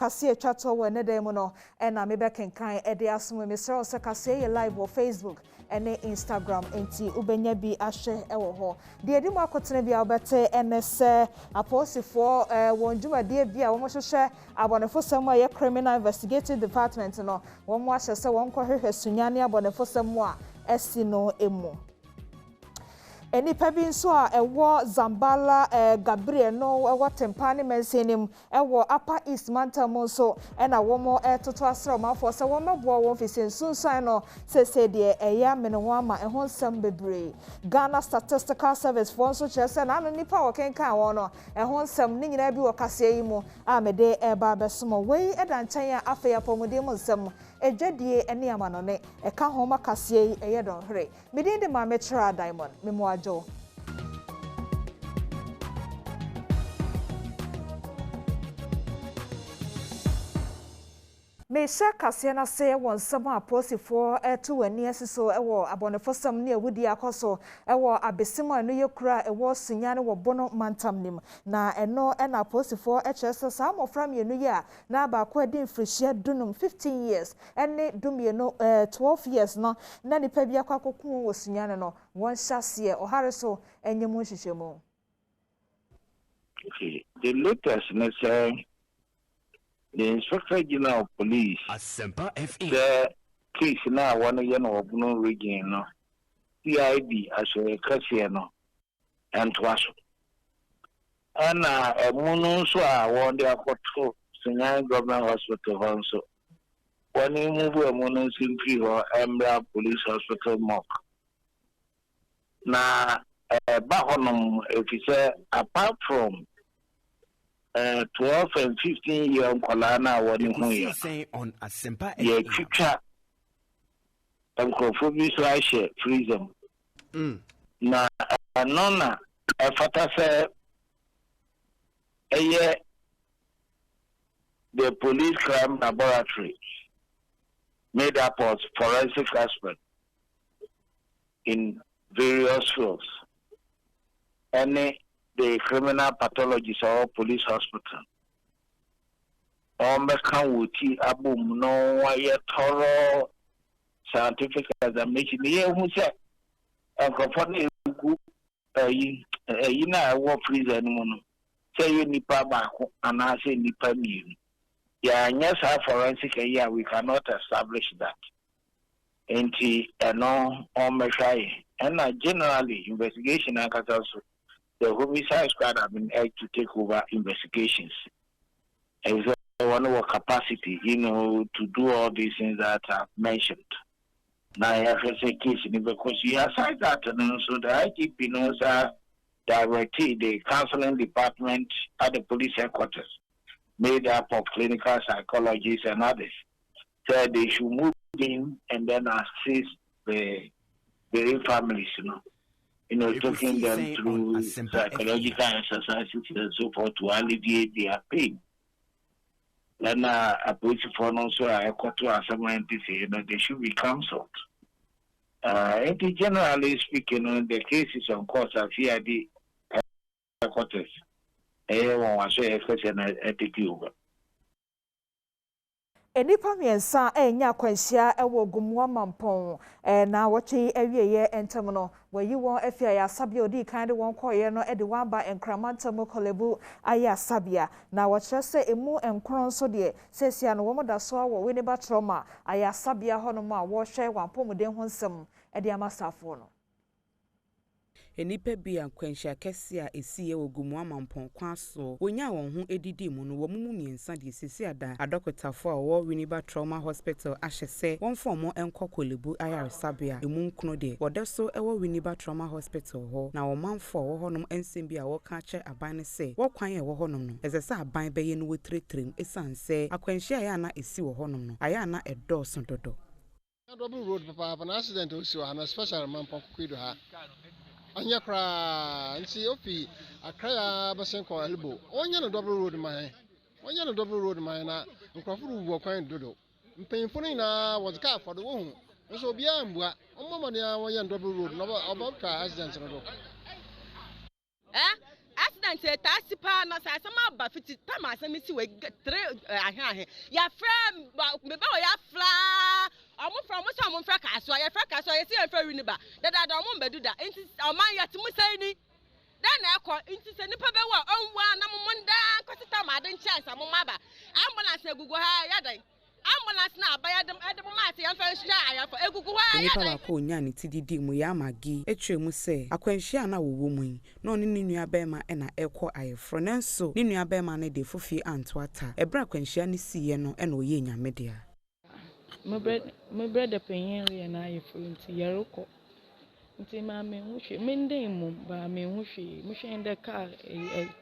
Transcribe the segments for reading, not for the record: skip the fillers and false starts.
kase atwato we ne dem no na me be kenkan e de asom me sere se kase ye live wo Facebook ene Instagram enti ubenya bi ahwe ewo ho de edi mo akotene bia obete enese aposifo won dwumade bia wo mo hwehwe abonefo sam a ye criminal investigative department no wo mo ahye se won kohwehwe sunyane abonefo sam a esi no emu enipa bi nso a ewo Zambala Gabriel no ewo tempane mensenim ewo Upper East Mantam so na wo mo toto asra mafo se wo mebo wo fisi sunsan no sese de eya menho ama eho nsam bebre Ghana Statistical Service for nso chese na no nipa wo kenkan wo no eho nsam ni nyina bi wo kase yi mu a mede eba besomo wei eda nchen a afeya pomode mu nsam ejadie ene amanone eka ho makase yi eye don hre mede de ma metra Diamond memo ajo me sha kase na se won sam aposifo to wani asiso ewo abonefo sam ne awudi akoso ewo abesima no yekura ewo sunyane wo bono mantam nim na eno na aposifo echese sa amofra mienu ya na ba kwa din frishia dunum 15 years ene dumienu 12 years no na nipa bia kwa kokun wo sunyane no won hyase ohare so enyemu hihwemu. Okay, the latest say the Inspector General of Police, the case now one year of no region, no PID as a Cassiano and Twasso. And a mono so I won their control, Senior Government Hospital also. When you move a mono simply or Embra Police Hospital mock. Now, Bahonum, if you say, apart from 12 and 15 year Kolana one on Asempa yeah, chicha and conformity share freedom. Na nona a fata say a year the police crime laboratory made up of forensic aspect in various fields. The criminal pathologist or police hospital. Can wuti abum no why thorough scientific examination. Yeah, who said and comfortable war freezer anyone. Say you nipa bako and I say nipa mean. Yeah, yes, our forensic we cannot establish that. And no on measure and generally investigation and also. The homicide squad have been able to take over investigations. And one of our capacity, to do all these things that I've mentioned. Now, I have a case because you aside that, so the IGP knows directly the counseling department at the police headquarters, made up of clinical psychologists and others, said they should move in and then assist the families, taking them through psychological exercises and so forth to alleviate their pain. Then a police for also a quarter assignment, they should be cancelled. Generally speaking, the cases on course of CID quarters, everyone was so efficient at the Cuba. Enipa miensa enya kwanhia ewo gumwa mampon na woche awieye entem no wayi won afia ya sabia odi kan de won koye no de waba enkramantam kolebu aya sabia na woche se emu enkron so de sesia no wo da so awo we ne ba trauma aya sabia hono ma wo hwe wampomuden ho nsem de amasafo no enipa bi akwanhia kese a esiye ogumu amampon kwaso wonya won ho edidi mu no wo mumu miensa de sesi ada adokotafo a wo Winneba Trauma Hospital ahyese won fomo enkokolebu ayaresabea emu nkuno de wodeso ewo Winneba Trauma Hospital ho na wo manfo wo honom ensem bi a wo ka che aban ne se wo kwan e wo honom no ezese aban beye no wotretrem esanse akwanhia ya na esi wo honom no aya na edoso dodo double road papa an accident osi wa na special mampon kwido ha anya kra nti ofi akra basen ko elbo onya no double road man na nkrofuru wo kwan dodo mpanyimfo na wodka afodo wo hu nso bia mbua omama ne wonya double road no oba ka accident no do accident president tasipa na sa sama ba fiti tama asemi si we 3 ahe ya fra me ba ya fla omo from so omo fra kaso ya fra kaso ya si ya fra wini ba da omo mbedu da enti oman ya timu sai ni dan na ekọ enti se nipa be wa onwa na momunda kwasita ma den chance amoma ba ambulance egugu ha ya dan ambulance na abaya dem mate ya fa hia ayafa egugu ha ya dan nipa ko nya ne tididi mu ya magi etwemu se akwanhia na wowo mu na oni ne nua bema na ekọ ayefro nanso ne nua bema ne de fofie antwata ebra akwanhia ne siye no na oye nyamedea my brother penyen re na ayefro nti yeroko nti ma me hwehwe mende mu ba me hwehwe mo hwe nda car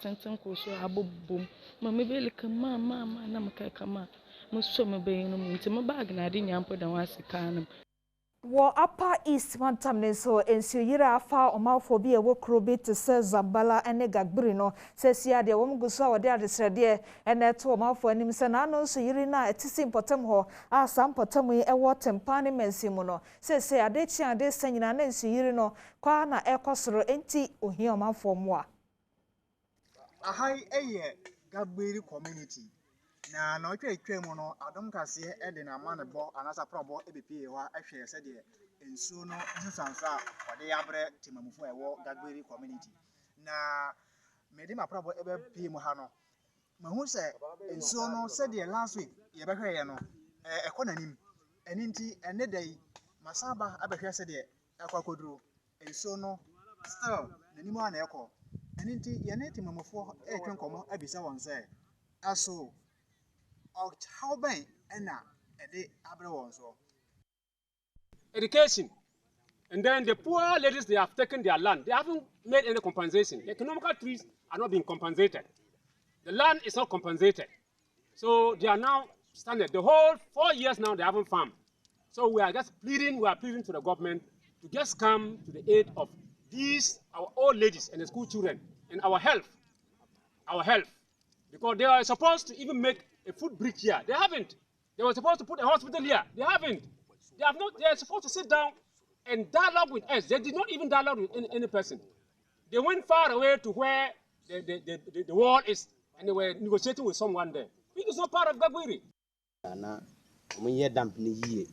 tenten ko so abobom ma me belika ma na maka kama mo so me be no nti mo bag na de nyampo da wasika no wo Upper East Mantam ne so ensu yira afa omafo bi e wo krobi te se Zambala ene gagbiri no sesia de wo mguso a wode adesrede ene to omafo anim se na no so yiri na etisi impotem ho a sam potem yi e wo tempane mensi mu no sese ade chi ade sanyina na ensu yiri no kwa na ekosoro enti ohia omafo mu a ahai eye gagbiri community na no twetwe mu no adom kase e de na ma ne bo anasa probo ebepie wa ahwe se de ensu no nsansa ode yabre timamufo ewo gagberi community na mede ma probo ebepie mu ha no mahu se ensu no se de last week ye behwe ye no ekonanim eninti ene dai masaba abehwe se de ekwakoduro ensu no still nanimu ana eko eninti ye ne timamufo etwe nkomo abisa won se aso how big and education, and then the poor ladies, they have taken their land. They haven't made any compensation. The economical trees are not being compensated. The land is not compensated. So they are now stranded. The whole 4 years now they haven't farmed. So we are pleading to the government to just come to the aid of these, our old ladies and the school children, and our health. Because they are supposed to even make a food bridge here. They haven't. They were supposed to put a hospital here. They haven't. They have not. They are supposed to sit down and dialogue with us. They did not even dialogue with any person. They went far away to where the wall is, and they were negotiating with someone there. It is not part of Gabwiri. Na omunye damp ni yie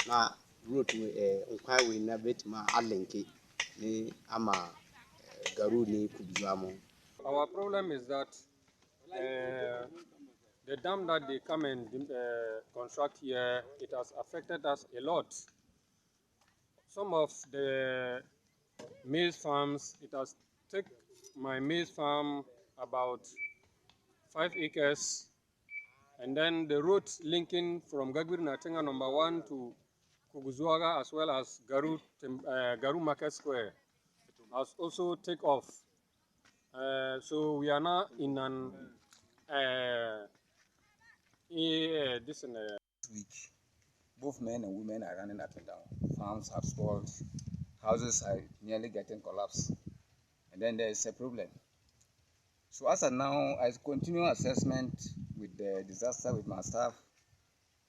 na road we na betima alenke ni ama garu ni kubuzamo. Our problem is that the dam that they come and construct here, it has affected us a lot. Some of the maize farms, it has taken my maize farm about 5 acres, and then the road linking from Gagbiri Natenga number 1 to Kuguzuaga as well as Garu Market Square has also taken off. So we are now in an this week, both men and women are running up and down. Farms have spoiled, houses are nearly getting collapsed, and then there is a problem. So as of now, I continue assessment with the disaster with my staff,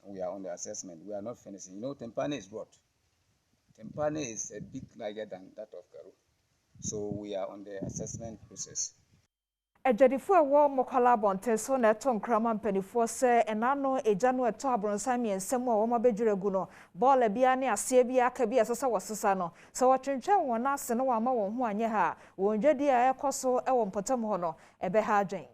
and we are on the assessment. We are not finishing. You know, Tempane is broad. Tempane is a bit larger than that of Garu. So we are on the assessment process. Ejadifo ewo mokola bonte so na eto nkrama mpanifo se enano ejanu eto abronsan miensem a wo mabedwiregu no ball bia ne ase bia ka bia sesa wosesa no so watwentwen won ase no wa ma won ho anye ha won dwedi a ekoso ewo mpotam ho no ebe ha adwen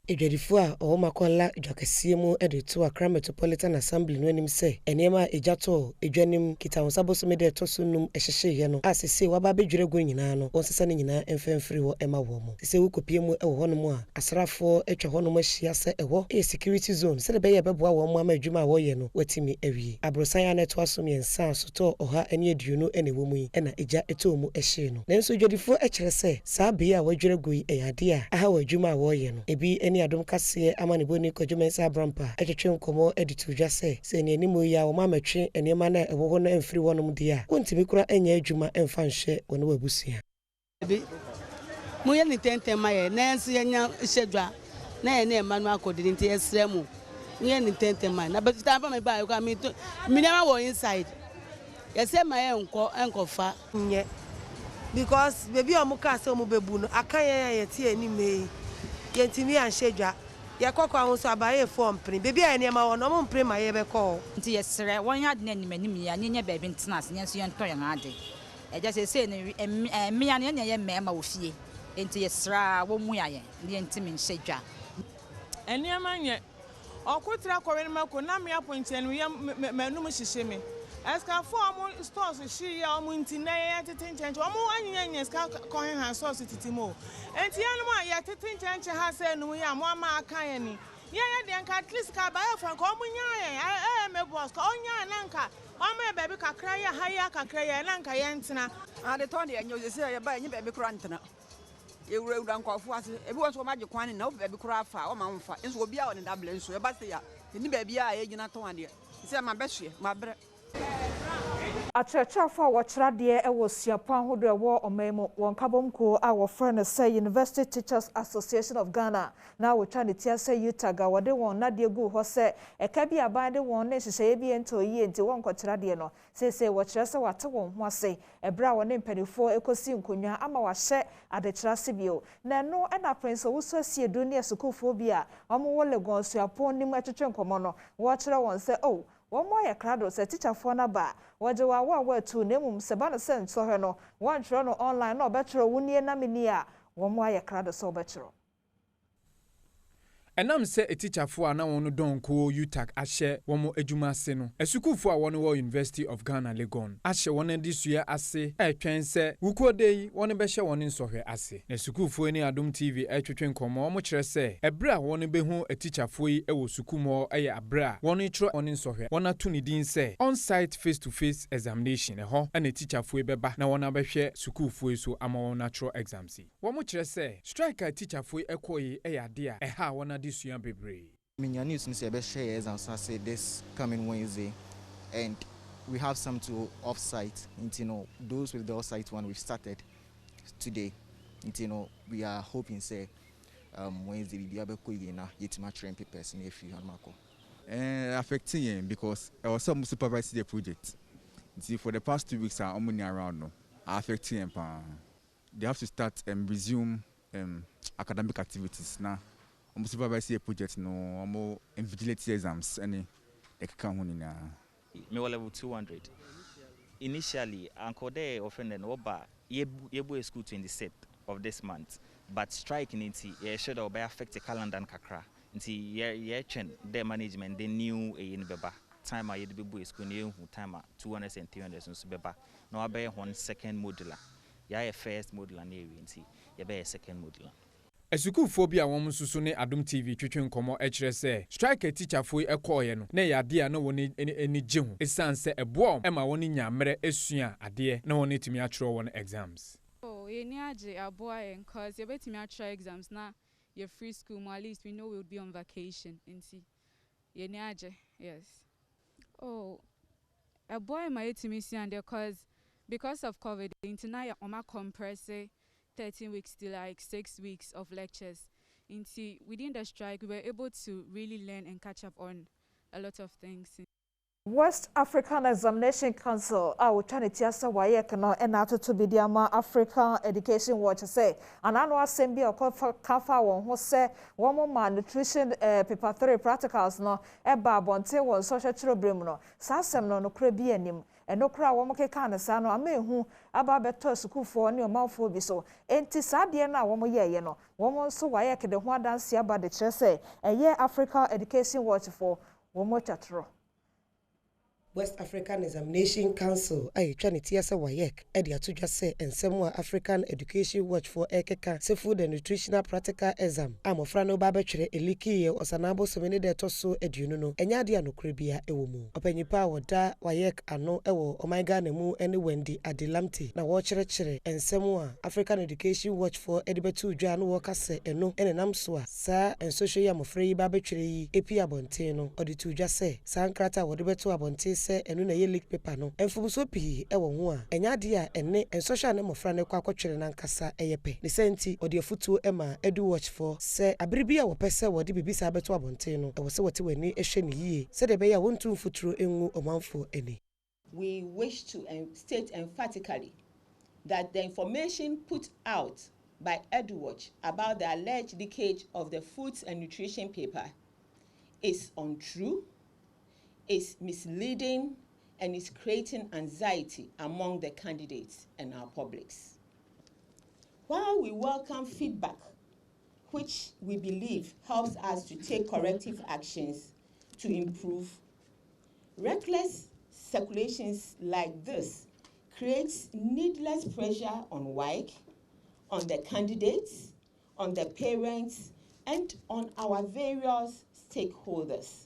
Ejadifo a makola ejakasie mu edeto Accra Metropolitan Assembly no anim se enema ejato edwanim kita wonsabo me de to sunum ehyehye ye no asese waba bedwiregu nyina no wonsesa ne nyina emfemfiri wo ema wo mu sese wukopie mu ewo hono a asrafo etwa hono ahia se ewo security zone se de be ye beboa wo mu amadwuma wo ye no watimi awie abrosan ya neto asom yensa soto oha ene aduonu ene wo mu yi na eja eto mu ehye no nenso ejadifo ekere se saa be a wadwiregu yi eyade a aha wadwuma wo ye no ebi Adom kase amane boni kojumensa brampa etwetwe nkomo editu dwase se ne animu ya wo mametwe enema na ewo ho na emfiri wonom dia wontimi kura enya adwuma emfa nhye wona wabusia bi mu ye ni tenten maye na enso yenya hyedwa na ye na emanu akodiri nti esremu nye ni 10 man na but time me buy go me never were inside. You say my enko fa nye because baby omuka say omu bebu no aka ye tie ni me ye ntimi anhedwa ye kokwa ho so abaye form pre baby a ne ma wo no mo pre ma ye be call nti yesere won ya de anim ya nye baby ntenas nye so ye nto ye ade eja say ne me ya ne ye mema wo fie nti yesere wo mu ya ye ne ntimi nhedwa eni amanye okutra kwere mako na me aponche no ye manum hihye me eska form stores shi ya omu nti na ye tetenchenche omu anyanya eska kohen han source titimo enti ya no ya tetenchenche ha se no ya mo ama aka ye ni ye de nka at least ka ba ya frank omu nya ye me boss ka onya na nka omu e baby kakra ya ha ya kakra ya na nka ye ntena ade ton de enyo se ye ba nye baby kura ntena ewura nkofo ase ebi won so ma kwan na baby kura afa o ma mfa enso obi a o ne double enso e ba se ya ni baby a ye gina ton ade se ma behwe ma bre Achurchafo a wɔkyerɛ deɛ ɛwɔ siapo ahodoɔ ɛwɔ ɔman wɔn kabomko a wɔfrɛ no sɛ University Teachers Association of Ghana na wɔtwa ne tia sɛ Utaga wɔde wɔn nadeɛ gu hɔ sɛ ɛka bi aban de wɔn ne hyehyɛ bi ento yie nti wɔn nkɔkyerɛ deɛ no sɛ wɔkyerɛ sɛ wɔate wɔn ho ase ɛbra wɔne mpanifoɔ ekosi nkonwa ama wɔahyɛ adekyerɛ ase bio na no ɛna Prince Owusu Asiedu ne sukuufoɔ bi a wɔn wɔ Lagos siapo nim atwetwe nkɔmɔ no wɔkyerɛ wɔn sɛ one more crowd said teacher for naba. What do I want to name Sabana sent so her no one trono online no better wunia naminia. One more crowd so better. Enam se a teacher for na wonu don ko UTAG ahye womo adwuma ase no asukufo a wonu wo University of Ghana Legon ahye wonu disua ase atwen se wukode yi wonu be hye wonu nsohwe ase na asukufo ni Adom TV atwetwe nkomo womo kire se ebra wonu be hu a teacher for yi ewo sukumo eye abra wonu tro wonu nsohwe wona to ni din se on site face to face examination ho na teacher for beba na wona be hwe sukufo so ama wonu natural exams womo kire se strike a teacher for ekoyi eye ade a ha wona Minyani is to share exams say this coming Wednesday, and we have some to off-site. Those with the off-site one we've started today. We are hoping say Wednesday we be able to get my train papers in a few and affecting because I was some supervise the project. For the past 2 weeks, I'm only around no affecting they have to start and resume academic activities now. I'm supervise a project no I'm invigilate exams any ekaka ho nina me level 200 initially anko there offended oba yebu school 26th of this month but strike nti ye should obey affect the calendar and kakra nti ye chen the management the new in beba time ye bebu school ne hu time 200 and 300 so beba na obey one second modular ya first modular na ewi nti ye be second modular. Esukufo bi a wɔn susu ne Adom TV twetwe nkɔmɔ ɛkyerɛ sɛ strike teacher fo ɛkɔɔyɛ no na yɛ ade a na wɔn ani gye ho esan sɛ ɛboa ɛma wɔn nyammerɛ esua adeɛ na wɔn etimi atwerɛ wɔn exams. Yɛ ni agye aboa yɛn cause yɛbɛtumi atwerɛ exams na yɛ free school mo at least we know we would be on vacation nti yɛ ni agye yes. Ɛboa yɛn ma yɛtumi sua adeɛ because of COVID nti na yɛ ɔma compress 13 weeks to like 6 weeks of lectures. Within the strike, we were able to really learn and catch up on a lot of things. West African Examination Council, our Trinity Asawayekano, and after to be the African Education Watch say, an annual assembly of Kafa one who say one more nutrition paper 3 practicals no, a babonte one social children no, Sassam no Caribbean. And no crowd one can can no ame who about better school for new mouthful be so. Enti sadia na one more year no. One so why the one dance here about the chess a year Africa Education Watch for one more chatro. West African Examination Council ay Trinity Asawayek edi atudwa se ensemo African Education Watch for ekeka se food and nutritional practical exam amofra no ba betwere eliki ye osanabo somene de toso eduno no enya de anokre bia ewo mu opanyipa woda Wayek ano ewo omaiga na mu ene Wendy Adelamte na wo kyerɛkyerɛ ensemo African Education Watch for edibetu dwa no wo kase eno ene namso a sa ensohwe ya mofra yi ba betwere yi epi abonte no odi tudwa se sankrata wo de betu abonte se enu na ye leak paper no emfum so pii e wo ho a enya de a ene social ne mofra ne kwa kwotwere na nkasa eyepe ne senti ode afutuo ema edu watch for se abiribi a wo pese wo de bibisa abeto abonten no e wo se wote wani ehwe ne yie se de be ya wontu mfuturo enwu omanfo eni. We wish to state emphatically that the information put out by EduWatch about the alleged leakage of the foods and nutrition paper is untrue, is misleading, and is creating anxiety among the candidates and our publics. While we welcome feedback, which we believe helps us to take corrective actions to improve, reckless circulations like this creates needless pressure on WIC, on the candidates, on the parents, and on our various stakeholders.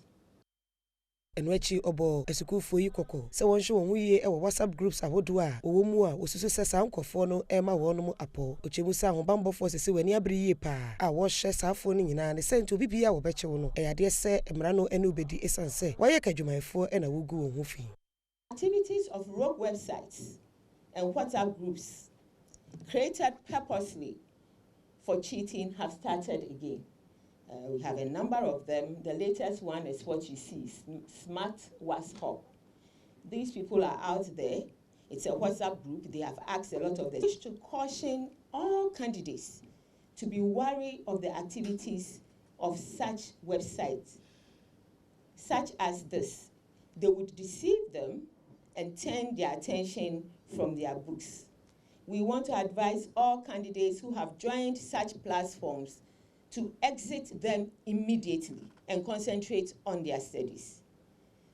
Enwechi obo esukufo yi koko se wonhwe won huye e WhatsApp groups ahodo a owo mu a osusu se sa nkofo no e ma won mu apo ochemu sa ahobambofo se wani abiriye pa a wo hye saafo no nyina ne senti obi bia wo beche wo no e ade se emra no ene obedi esanse waye kadwumayefo e na wogu won hu fi. Activities of rogue websites and WhatsApp groups created purposely for cheating have started again. We have a number of them. The latest one is what you see, Smart WhatsApp. These people are out there. It's a WhatsApp group. They have asked a lot of them to caution all candidates to be wary of the activities of such websites, such as this. They would deceive them and turn their attention from their books. We want to advise all candidates who have joined such platforms to exit them immediately and concentrate on their studies.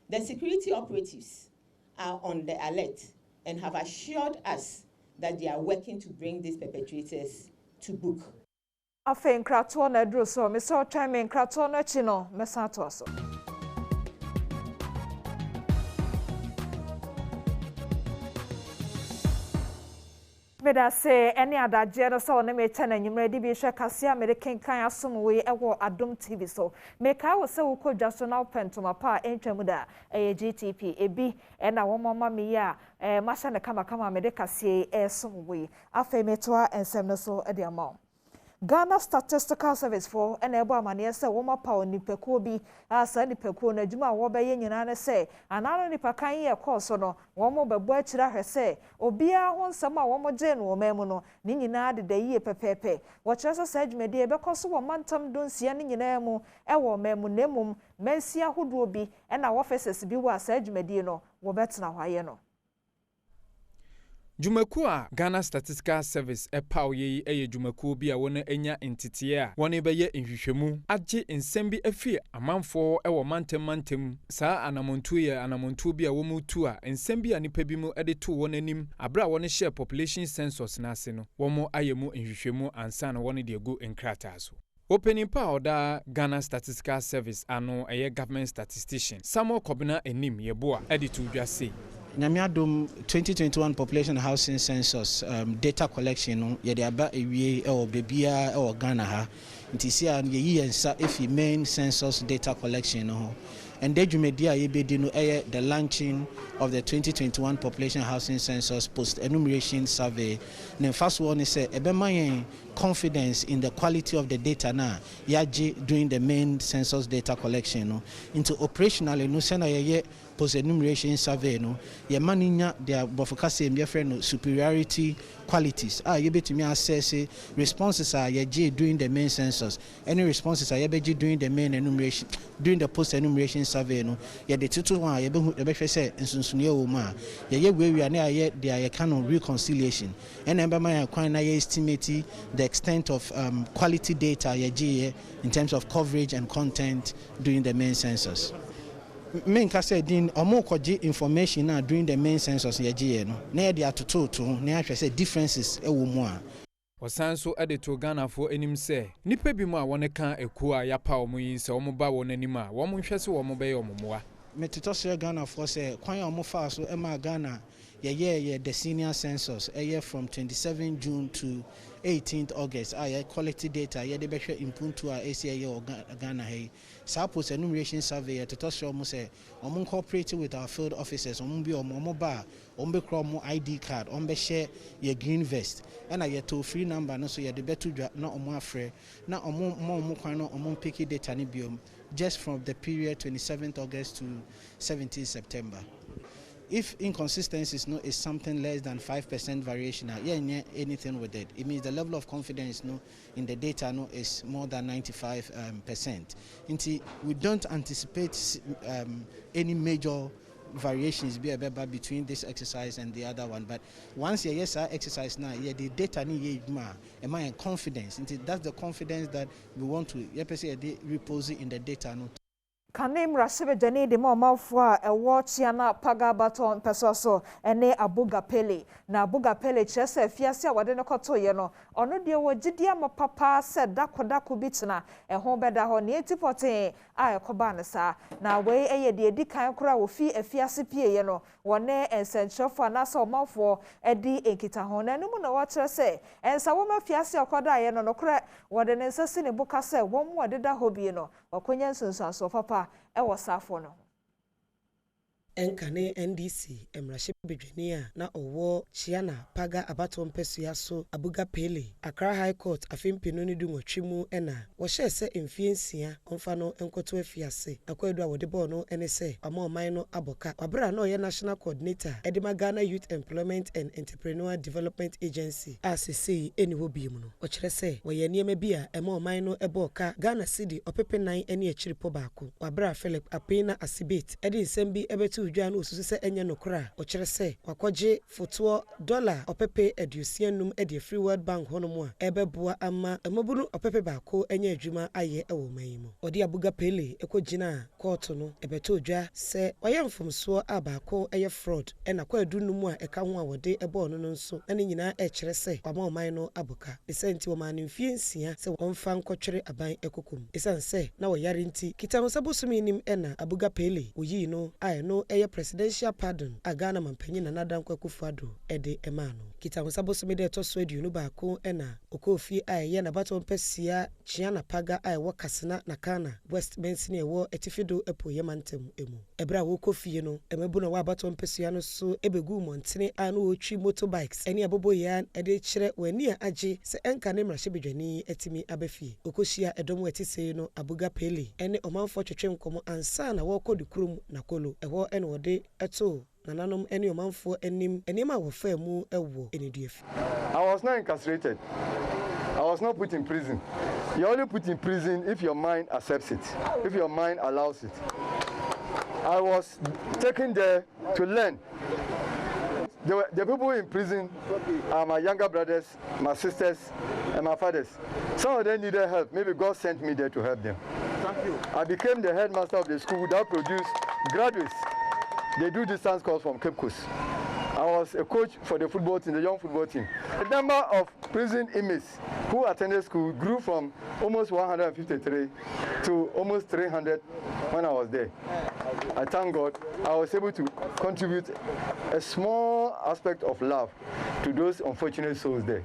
The security operatives are on the alert and have assured us that they are working to bring these perpetrators to book. Afen krato na dro so me so twan me krato no chi no me sa to so. Meda se eni adaje no so ne me chana nyimre di bi hwe kase American kan asom we ewo Adom TV so me ka wo se wo kodwa so na opentoma pa entwamu da GTP ebi na wo mama me ya masha ne kama me de kase esom we afa me toa ensem no so e de amount. Ghana Statistical Service for enable amane se wo mapa onipekuo bi asa nipekuo na adwuma wo be ye nyina ne se anano nipakan ye course no wo mo bebo akira hwese obia ho nsam a wo mo je no memu no ni nyina de yie pepepe wo kyerese sa adwumade e be koso wo mantam donsia ni nyina mu e wo memu nemum mensia hodo bi na wo offices bi wo asa adwumade no wo betena hwaye no. Jumaku a Ghana Statistical Service epaw ye eye jumaku bi a wona enya entite a wona be ye nhwehwemu agye nsem bi afie amanfo e wo mantem saa anamontu bi a wo mutu a nsem bi a nipa bi mu ede to wona nim abra wona share population census na ase no wo mo ayemu nhwehwemu ansa na wona de egu enkrata so. Opening power da Ghana Statistical Service ano eye government statistician Samuel Kobina enim yeboa ede to dwase Adom 2021 population housing census data collection yede aba ewie e obebia e Ghana ha ntisi a ye yensa efi main census data collection no and the Jumedia yebedi no the launching of the 2021 population housing census post enumeration survey. The first one is ebema confidence in the quality of the data na yaji during the main census data collection no into operational no sena ye post enumeration survey no ye maninya their bofokase me friend no superiority qualities ye betimi assess responses are ye during the main census. Any responses are ye be during the main enumeration during the post enumeration survey no ye the tutu one ye be hwese nsunsunie wo ma ye we na ye there kind of reconciliation and emba kwan na ye estimate the extent of quality data ye in terms of coverage and content during the main census. Men ka say din omo koje information na during the main census ye no na ye dey atoto na ahwese differences e wo mu a Wasanso edito Ghana for enim se nipa bi mu a wona kan ekuo a yapa omo yin se omo ba wona nim a wo mo hwese wo mo be ye omo moa metito se Ghana for say kwan omo fa so e ma Ghana the senior census from 27 June to 18th August. Quality data the better input to our ACA or Ghana. Sa post enumeration survey to touch almost say cooperating with our field officers be bar ID card share your green vest and I to free number no so the better not afraid now picky data just from the period 27th August to 17th September. If inconsistencies is something less than 5% variation, anything with it. It means the level of confidence in the data is more than 95%. We don't anticipate any major variations between this exercise and the other one. But once you exercise now, the data am I in confidence? That's the confidence that we want to repose in the data. Kanem Rashebe Jani de Momafwa a watch yana paga baton pesoso ene abuga pele na abuga pele chese fiasia wadene koto yeno ono de wajidia mapapa said dakodako bitna e ho beda ho ne 80% a ekoba ne sa na we eye de edi kan kora wo fi afiase pie yeno wone ensentrofo na so mafo edi enkita ho na nemu na wachre se ensa wo mafiase akoda yeno no kora wadene nsase ne buka se wo mu adeda hobie no wakonya nsunsuaso papa ewo safo no Enkane NDC Emrashe Bedwania na owo Chiana Paga Abaton Pesua so Abuga Pele Accra High Court afimpino ni dunwotwimu ena wo hye se emfiensia onfa no enkoto afiase akwadua wo de ball no ene se amoman no aboka wabra no ye national coordinator Edema Ghana Youth Employment and Entrepreneur Development Agency ACC eni wo biemu no wo kire se wo ye niema bia amoman no eboka Ghana City opepenan ene akiripo baako wabra Philip Apena Asibit edi nsembi ebetu udwa no osusu se enye nokra o kire se wakwaje foto dollar opepe edusianum edi Free World Bank honomu a ebeboa ama amabunu opepe baako enye adwuma aye ewo manyimu odi abuga pele ekogina court no ebeto udwa se oyemfomso abaako eye fraud ena kwa adunumu a eka ho a wode ebo no nso ene nyina e kire se kwama oman no aboka esenti wo man mfiensia se wonfa nkotwere aban ekokom esanse na wo yare nti kitamosabosumi nim ena abuga pele oyi no aye no presidential pardon agana mampanyi na nadan kwakufuado ede emano kitamosabosumi de toso aduonu baako ena okofi aye na baton pesia Chiana Paga aye wakasena na kana West Bensini ewo etifido epo yemantem emu ebra wo kofi no emebu na wa baton pesia no so ebegu montene anu otwi motorbikes eni abobo ya ede kire wani age se enka ne mrahye bedwani etimi abafie okoshia edomo etise no abuga pele ene omanfo twetwe nkomo ansa na wo kodi kurum na kolo ewo ene wode eto nananom ene omanfo enim enema wo fa mu ewo eniduafi. I was not incarcerated. I was not put in prison. You only put in prison if your mind accepts it, if your mind allows it. I was taken there to learn. The people in prison are my younger brothers, my sisters, and my fathers. Some of them needed help. Maybe God sent me there to help them. Thank you. I became the headmaster of the school that produced graduates. They do distance course from Cape Coast. I was a coach for the football team, the young football team. The number of prison inmates who attended school grew from almost 153 to almost 300 when I was there. I thank God I was able to contribute a small aspect of love to those unfortunate souls there.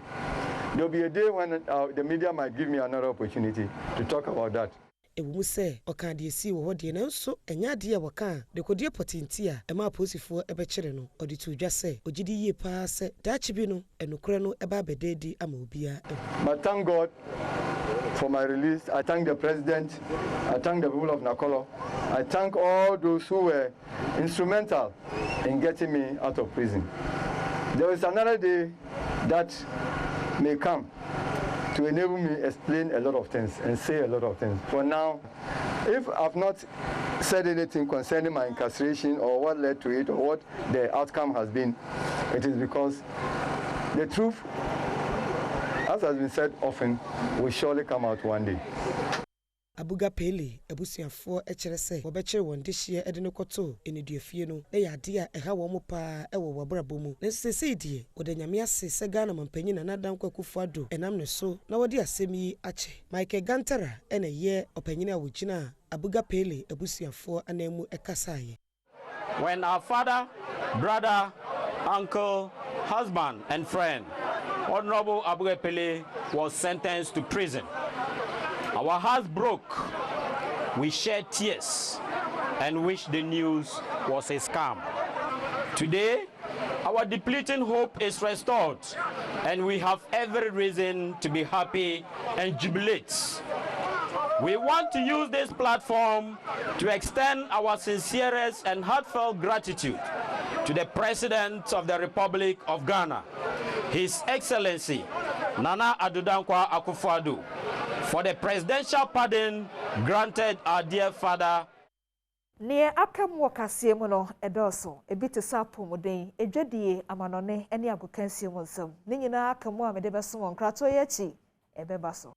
There will be a day when the media might give me another opportunity to talk about that. Ewu se okade esi wo hode na nso enya de waka de kodie potinti a ema posifo ebekire no odi tu dwa se ogidi ye pa se dachi bi no enukure no eba bededi ama obia. But thank God for my release. I thank the president. I thank the people of Nakolo. I thank all those who were instrumental in getting me out of prison. There is another day that may come to enable me to explain a lot of things and say a lot of things. For now, if I've not said anything concerning my incarceration or what led to it or what the outcome has been, it is because the truth, as has been said often, will surely come out one day. Abuga Pele ebusuafo ekire se wobekire won dehye ede ne koto eniduafie no e yade a eha wo mo pa e wo wabrabo mu ne sese die odanyame ase se Ghana mampanyi na nadan kwakufuado enam ne so na wodi asemi ache Michael Gantara ene ye opanyina a wogina Abuga Pele ebusuafo anamu ekasaye. When our father, brother, uncle, husband, and friend, Honorable Abuepele was sentenced to prison. Our hearts broke. We shed tears and wished the news was a scam. Today, our depleting hope is restored, and we have every reason to be happy and jubilate. We want to use this platform to extend our sincerest and heartfelt gratitude to the President of the Republic of Ghana, His Excellency Nana Addo Dankwa Akufo-Addo, for the presidential pardon granted our dear father. Near Akamu Kasie Mono, Edoso, a bit of sapomode, a jedi, amanone, any agokensi monsum, Nina Akamu, Medebason, Kratoyechi, a bebaso.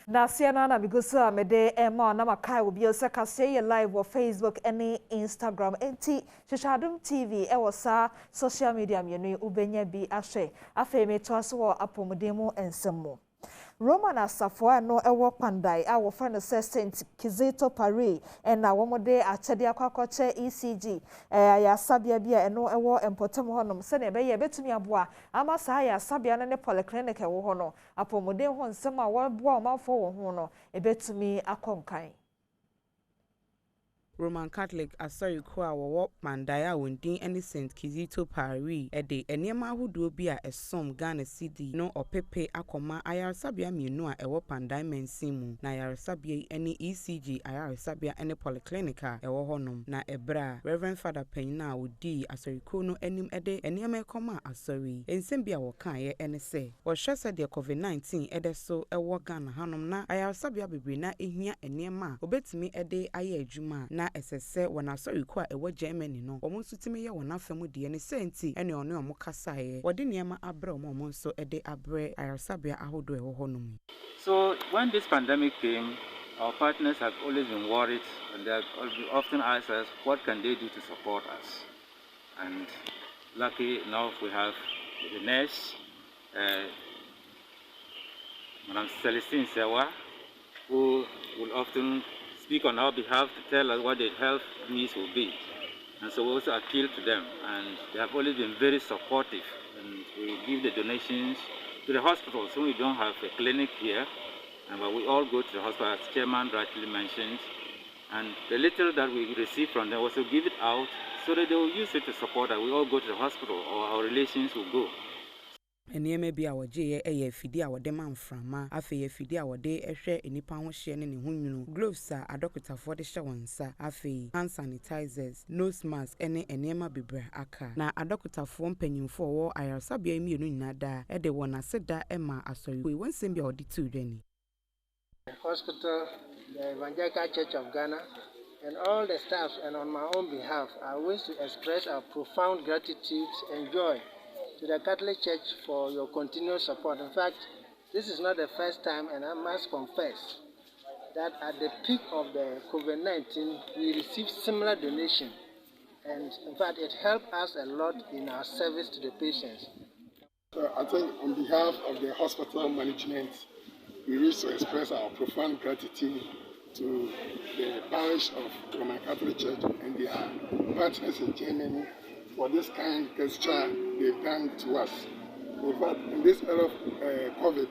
Na siana na bigusa mede ema na makai obi oseka say live on Facebook and Instagram enti Adom TV e wosa social media mienu ubenya bi ahwe afeme to aso wo apomodemo ensemo Roman Asafo no ewo pandai a wo fa no St. Kizito Paris na wo mode achede akwakoche ECG ya sabia bia eno ewo empotem honom se na be ye betumi aboa ama sa ya sabia no ne polyclinic ewo ho no apomode ho nsem a wo boa omanfo wo ho no ebetumi akonkan Roman Catholic asariko a wo mandaya wondin any St. Kizito Paris ede enema ahodo bi a esom Ghana cedi no opepe akoma ayarsabia mienu a ewo pandai mensimu na ayarsabia any ECG ayarsabia any polyclinica ewo honom na ebra Reverend Father Penina odi asariko no enim ede enema ekoma asori ensem bia wo kan ye ene se wo hwese de COVID-19 ede so ewo Ghana hanom na ayarsabia bebre na ehia enema obetimi ede aye adwuma na esese wana sorikwa ewo Germany no omo sutime ye wona famu de ne senti ene ono omo kasaye wode niema abre omo nso ede abre ayarsabia ahodo ewo honom. So when this pandemic came, our partners have always been worried and they have often asked us what can they do to support us, and lucky enough we have the nurse Madam Celestine Sewa, who will often speak on our behalf to tell us what the health needs will be. And so we also appeal to them, and they have always been very supportive. And we give the donations to the hospitals, so we don't have a clinic here, but we all go to the hospital, as Chairman rightly mentioned. And the little that we receive from them, also give it out so that they will use it to support us. We all go to the hospital, or our relations will go. Eniyeme bi awoje ye fidi awode manframa afe ye fidi awode ehwe enipa ho hye ne ho nwunu gloves a adokotafo de hye wonsa afe hand sanitizers nose mask ene eniyema bebra aka na adokotafo mpanyimfo wo ayarsabia mienu nyinada ede wona seda ema asori we wonsem bia odi tudwani hospital, the Evangelical Church of Ghana, and all the staff, and on my own behalf, I wish to express our profound gratitude and joy to the Catholic Church for your continued support. In fact, this is not the first time, and I must confess that at the peak of the COVID-19, we received similar donation, and in fact, it helped us a lot in our service to the patients. So I think on behalf of the hospital management, we wish to express our profound gratitude to the parish of Roman Catholic Church and their partners in Germany for this kind gesture they've done to us. In fact, in this era of COVID,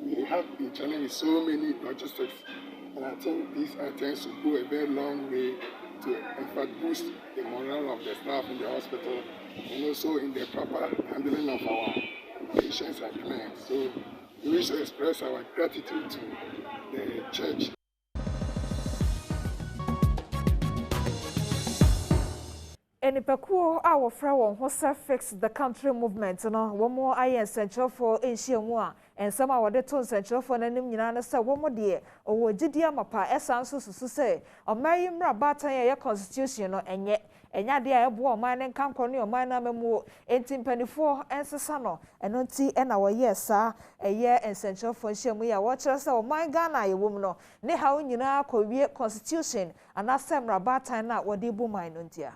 we have been challenged with so many logistics, and I think these items will go a very long way to, in fact, boost the morale of the staff in the hospital and also in the proper handling of our patients and clients. So we wish to express our gratitude to the church. Enipakuo a wofra won ho fix the country movement no wo mo aye centralfo enhiamu a ensam a wode to centralfo nanim nyina na se wo mo de owo gidi amapa esanso susu se omayi mra batan ye constitution no enya de a ebo oman ne kanko ne oman na mamu entimpanifo ensesa no eno nti na wo ye sa eye centralfo enhiamu ya wo kire se oman Ghana ye wom no ne ha nyina akọwie constitution ana semra batan na wode bu man no ntia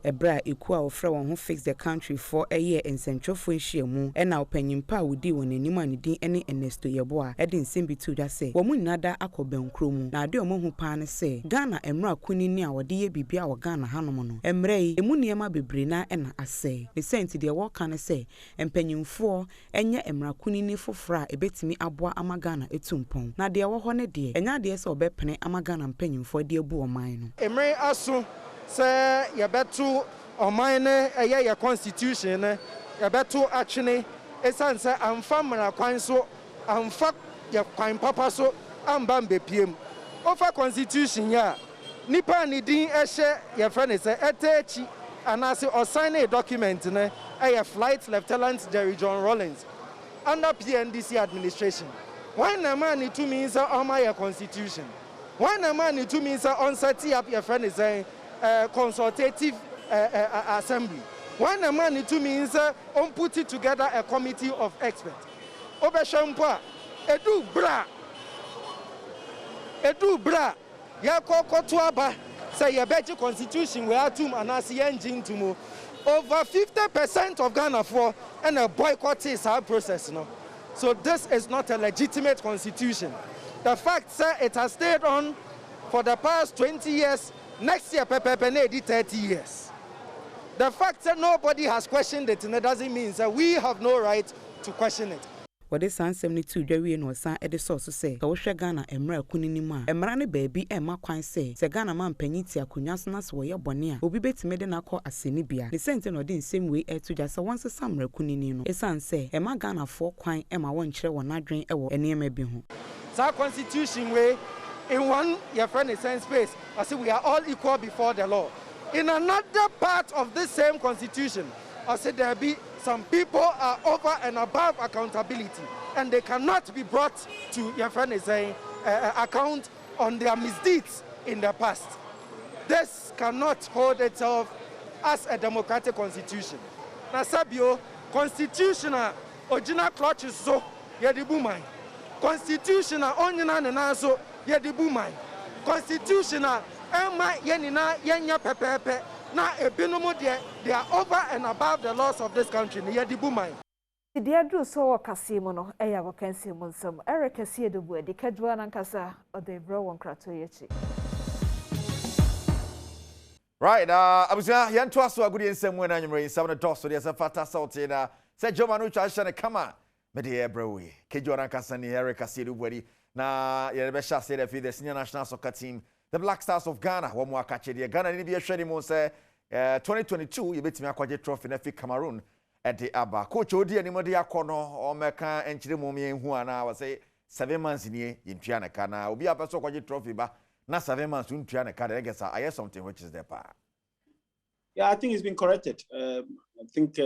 ebra eku a ofra won ho fix the country for a year nsentwofo nhyiamu ena opanyimpa a wodi won anim anedin ene Ernesto Yeboa e de nsem bitu da se wo munnada akobankro mu na ade omohu pa ne se Ghana emra kunini a wode ye bibia wo Ghana hanom no emre yi emu niema bebre na ena ase ne senti de wo ka ne se empanyimfo enye emra kunini fofora ebetimi aboa ama Ghana etumpon na de wo ho ne de enya de se obepene ama Ghana mpanyimfo de abu oman no emre aso se yebetu oman ne eye ye constitution ne yebetu atwene esanse amfa mra kwan so amfa ye kwan papa so amba mbepiem ofa constitution ya nipa ni din ehye ye frɛ ne se etechi anase or sign a document ne a flight lieutenant Jerry John Rawlings under PNDC administration. Why na man need to mean say on my constitution? Why na man need to mean say on set up your friend is a consultative assembly? Why na man need to mean say on put it together a committee of experts? Obeshampa edu ya kokotuaba say your better constitution we are to anasi engine to move. Over 50% of Ghana for and a boycott is our process no. So this is not a legitimate constitution. The fact that it has stayed on for the past 20 years, next year Pepe 30 years. The fact that nobody has questioned it, and it doesn't mean that we have no right to question it. What is 72 dwawie no san e de source say ka wo hwe Ghana emra kunini mu a emra ne baabi e ma kwan say se Ghana man panyiti akonwa so na so wo ye bone a obi betime de na kɔ aseni bia ne sente no de nsem we etu ja se wonse samra kunini no esan say e ma Ghana fo kwan e ma won kyerɛ won adwen e wo enema bi ho sa constitution we in one your friend is saying space I say we are all equal before the law. In another part of this same constitution I say there be some people are over and above accountability and they cannot be brought to your friend is saying account on their misdeeds in the past. This cannot hold itself as a democratic constitution. Now Sabio constitutional original clutches so yedibu mine. Constitutional onyina na so yedibu mine. Constitutional ema yenina yenya pepepe. Now, they are over and above the laws of this country. The Diadru so Casimono, Aya Wakensimon, some Eric Sia de Bue, the Kedwan and Casa, or the Brown Cratoyechi. Right, I was here to us so good in some when I'm ready. 7 o'clock, so there's a fata salted. Said Jomanucha, I shall come on. Media Brewy, Kedwan and Cassani, Eric Sia de Bue. Now, Yerbesha said if the senior national soccer team. The Black Stars of Ghana, one more catch it. Ghana need to be a shady mo say 2022, you bet me a quadget trophy in F Cameroon at the Abba. Coach Odi and Modia Corner or Meka and Chidimomi and Juana was say 7 months in here in Triana. Now, be a person quadget trophy, but not 7 months in Triana. I guess I hear something which is there. Yeah, I think it's been corrected. I think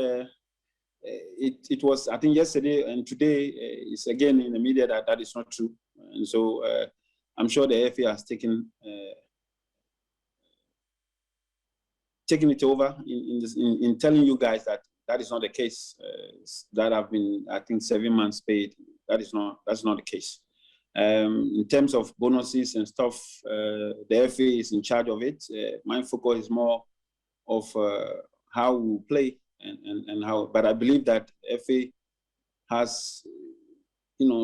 it was, I think yesterday and today is again in the media that is not true. And so, I'm sure the FA has taken it over in telling you guys that is not the case. That have been, I think, 7 months paid. That's not the case. In terms of bonuses and stuff, the FA is in charge of it. My focus is more of how we play and how. But I believe that FA has.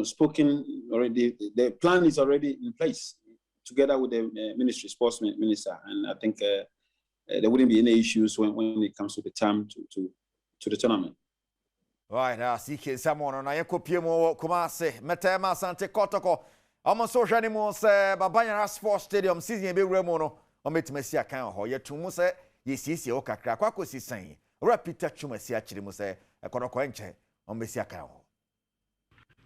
Spoken already. The plan is already in place together with the ministry, sports minister, and I think there wouldn't be any issues when it comes to the time to the tournament. Right, CK Samono na yeko piemo Kumasi Metema Sante Kotoko. Almost so anymore say Babanya Sports Stadium season be remono o metimesi akan ho yetumu say yesisi o kakra kwakosi san. Repeat chumesi achiri mu say ekonoko enche o mesi akan ho.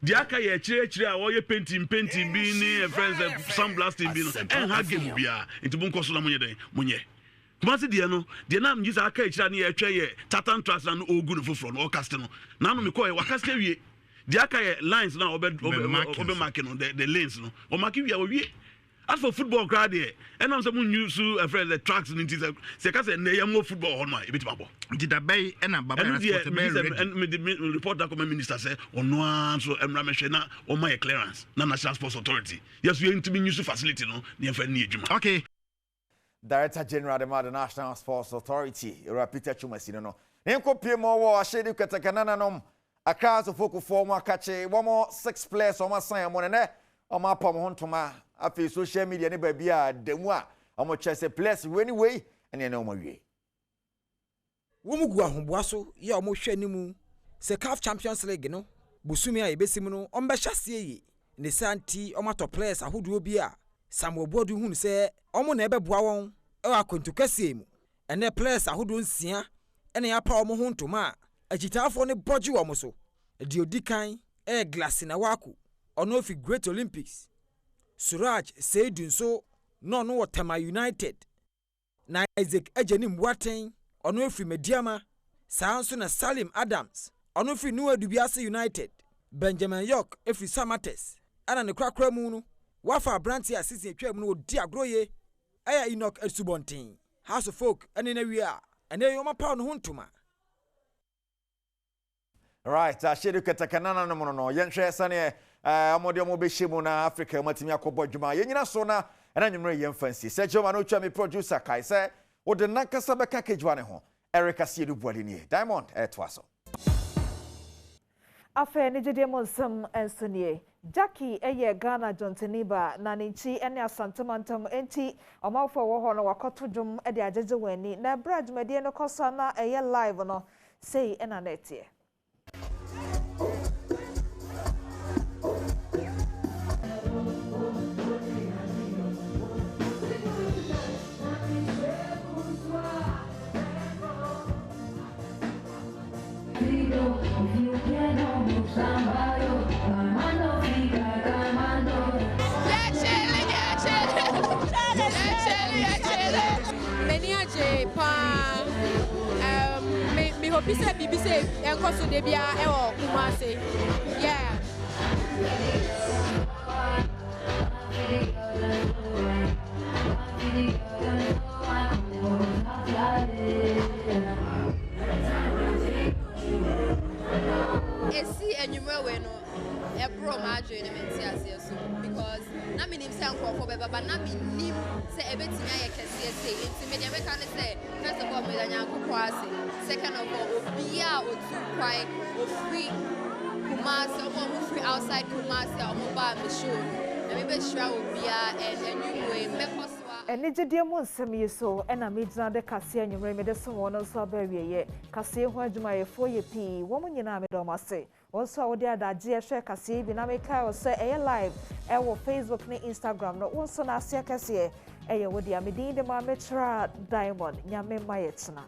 Diaka ye chire a woye painting bi ni friends sandblasting bi no en ha game bia nti bon koso na munye Kumasi de no de na mji sa aka chire na ye twa ye tatan trust na no ogu no foforo no cast no na no me ko ye wakasta wie diaka ye lines na obe mark no the lanes no o mark wie o wie. As for football crowd there, and I'm some use the tracks and things. Say, I more football on my bit. Did I buy and the report that my minister said, on no so Rameshena on my clearance, non national sports authority. Yes, we need to be used to facility, no, near for need. Okay. Director General of the National Sports Authority, Peter Chumasino. No. Nenko Pimo wa ashedi katakanana nom. Accra so foku form akache. One more 6 players on my sign monene. On my pom hontoma. Afi social media ne baby a demwa. Omo chese players anyway and you know my Womugwa humboaso ya omo hwe nimu. Se CAF Champions League no. Busumi a ebesimu no ombe hyasie yi. Ne santi omo top players ahoduo bi a Samuel Bodu hun se omo na ebeboa won e wa kontukase mu. Ene players ahoduo nsia ene ya pa omo ho ntoma agitafo ne boji wo mo so. Di odikan glass na waku ono fi Great Olympics. Suraj Seydun so no no Tema United. Na Isaac Ejenim Waten ono fi Mediama. Saanso na Salim Adams ono fi Nuwa Dubiase United. Benjamin York efi Samates. Ana ne kwakra mu no wafa branti asisi atwa mu no odi agroye aya Enoch Esubontin. House of Folk ene na wi a ene yoma pa no hontoma. Right, shedu katakanana no no yenhwe sane amode omo be hye mu na Africa matimi akobọ dwuma yenyina so na ena nwumre yemfansi se joma no twa me producer kai se wo de nakasa be kakejwa ne ho Erica Siedu Bwalini Diamond etwaso Afe ni jide mo nsam ensonie Jackie eye Ghana Jonteniba na ninchi ene asantemantam enti omafo wo ho no wakoto dwom e de ajeje wani na braj medie no kosa na eye live no sei ena netie Hope say BBC en koso de bia e wo Kumasi. Yeah. Esi enyumwe we no e bro ma adwene menti ase so because na minim se ankofo beba ba na minim se ebetimi aye kese ese enti media me kan say first of all me da nyankopɔ ase second of all obia otu kwai ofri Kumasi omo free outside Kumasi omo ba me show na me be shira obia enyumwe me ene jide mo nsem yeso ena medina de kase anwumre me de so wono so abawieye kase ho adwuma ye fo ye pi wo mo nyina me do mase won so wo de adaje hwe kase bi na me kai o se eye live e wo Facebook ne Instagram no won so na ase kase eye wo de amedin de ma me tra Diamond nyame mayetna